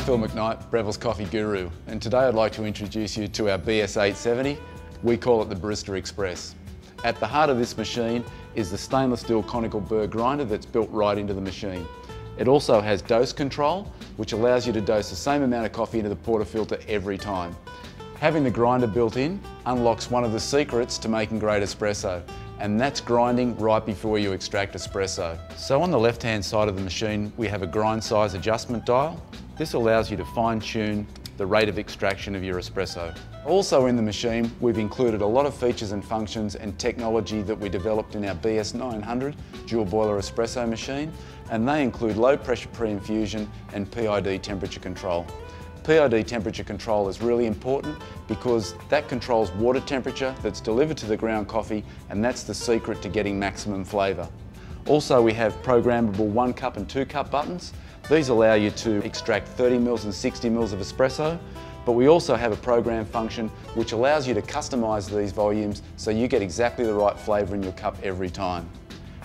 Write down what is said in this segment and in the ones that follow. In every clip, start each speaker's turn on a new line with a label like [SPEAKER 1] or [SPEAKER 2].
[SPEAKER 1] Phil McKnight, Breville's Coffee Guru, and today I'd like to introduce you to our BS870. We call it the Barista Express. At the heart of this machine is the stainless steel conical burr grinder that's built right into the machine. It also has dose control, which allows you to dose the same amount of coffee into the portafilter every time. Having the grinder built in unlocks one of the secrets to making great espresso, and that's grinding right before you extract espresso. So on the left-hand side of the machine, we have a grind size adjustment dial. This allows you to fine-tune the rate of extraction of your espresso. Also in the machine, we've included a lot of features and functions and technology that we developed in our BS900 dual boiler espresso machine, and they include low pressure pre-infusion and PID temperature control. PID temperature control is really important because that controls water temperature that's delivered to the ground coffee, and that's the secret to getting maximum flavour. Also, we have programmable 1 cup and 2 cup buttons. These allow you to extract 30 mils and 60 mils of espresso, but we also have a program function which allows you to customise these volumes so you get exactly the right flavour in your cup every time.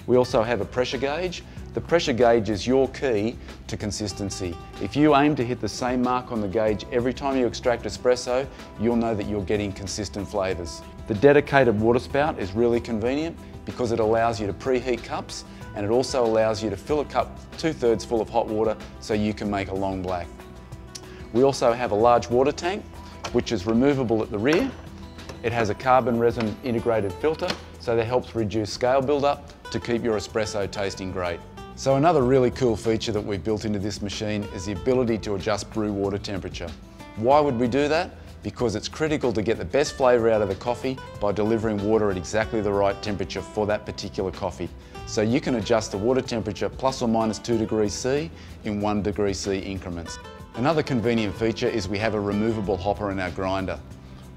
[SPEAKER 1] We also have a pressure gauge. The pressure gauge is your key to consistency. If you aim to hit the same mark on the gauge every time you extract espresso, you'll know that you're getting consistent flavours. The dedicated water spout is really convenient because it allows you to preheat cups, and it also allows you to fill a cup 2/3 full of hot water so you can make a long black. We also have a large water tank which is removable at the rear. It has a carbon resin integrated filter, so that helps reduce scale build-up to keep your espresso tasting great. So another really cool feature that we've built into this machine is the ability to adjust brew water temperature. Why would we do that? Because it's critical to get the best flavour out of the coffee by delivering water at exactly the right temperature for that particular coffee. So you can adjust the water temperature plus or minus 2 degrees C in 1 degree C increments. Another convenient feature is we have a removable hopper in our grinder.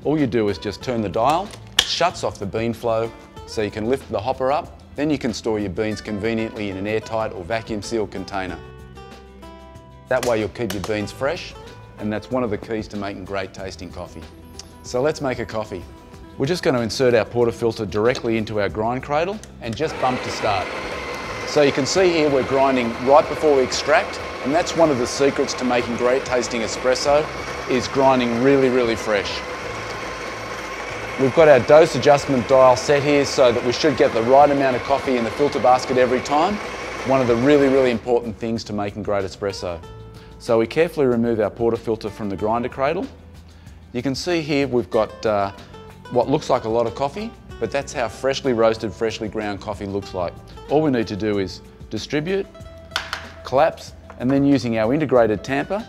[SPEAKER 1] All you do is just turn the dial, it shuts off the bean flow so you can lift the hopper up. Then you can store your beans conveniently in an airtight or vacuum sealed container. That way you'll keep your beans fresh, and that's one of the keys to making great tasting coffee. So let's make a coffee. We're just going to insert our portafilter directly into our grind cradle and just bump to start. So you can see here we're grinding right before we extract, and that's one of the secrets to making great tasting espresso, is grinding really fresh. We've got our dose adjustment dial set here so that we should get the right amount of coffee in the filter basket every time. One of the really important things to making great espresso. So we carefully remove our portafilter from the grinder cradle. You can see here we've got what looks like a lot of coffee, but that's how freshly roasted, freshly ground coffee looks like. All we need to do is distribute, collapse, and then using our integrated tamper,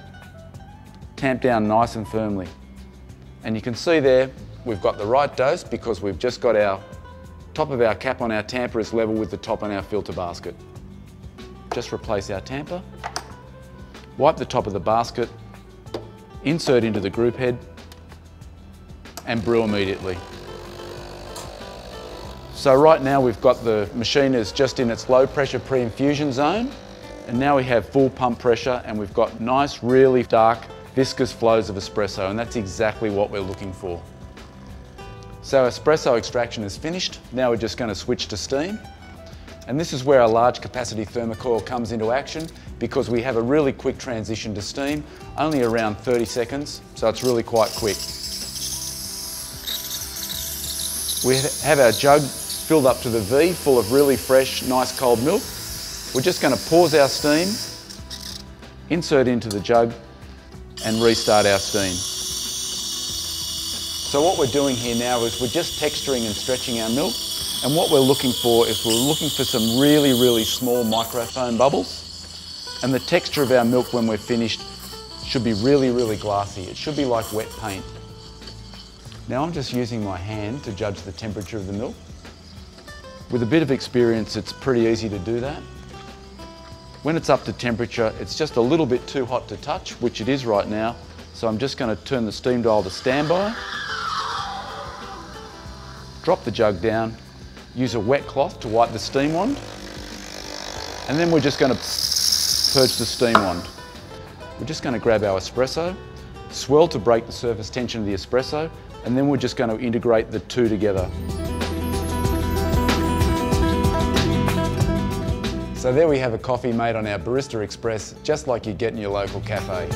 [SPEAKER 1] tamp down nice and firmly. And you can see there, we've got the right dose because we've just got our top of our cap on our tamper is level with the top on our filter basket. Just replace our tamper, wipe the top of the basket, insert into the group head, and brew immediately. So right now we've got the machine is just in its low pressure pre-infusion zone, and now we have full pump pressure and we've got nice, really dark, viscous flows of espresso, and that's exactly what we're looking for. So espresso extraction is finished. Now we're just going to switch to steam. And this is where our large capacity thermocoil comes into action, because we have a really quick transition to steam, only around 30 seconds, so it's really quite quick. We have our jug filled up to the V, full of really fresh, nice cold milk. We're just going to pause our steam, insert into the jug, and restart our steam. So what we're doing here now is we're just texturing and stretching our milk, and what we're looking for is we're looking for some really small microfoam bubbles, and the texture of our milk when we're finished should be really glassy. It should be like wet paint. Now I'm just using my hand to judge the temperature of the milk. With a bit of experience, it's pretty easy to do that. When it's up to temperature, it's just a little bit too hot to touch, which it is right now, so I'm just going to turn the steam dial to standby. Drop the jug down, use a wet cloth to wipe the steam wand, and then we're just going to purge the steam wand. We're just going to grab our espresso, swirl to break the surface tension of the espresso, and then we're just going to integrate the two together. So there we have a coffee made on our Barista Express, just like you get in your local cafe.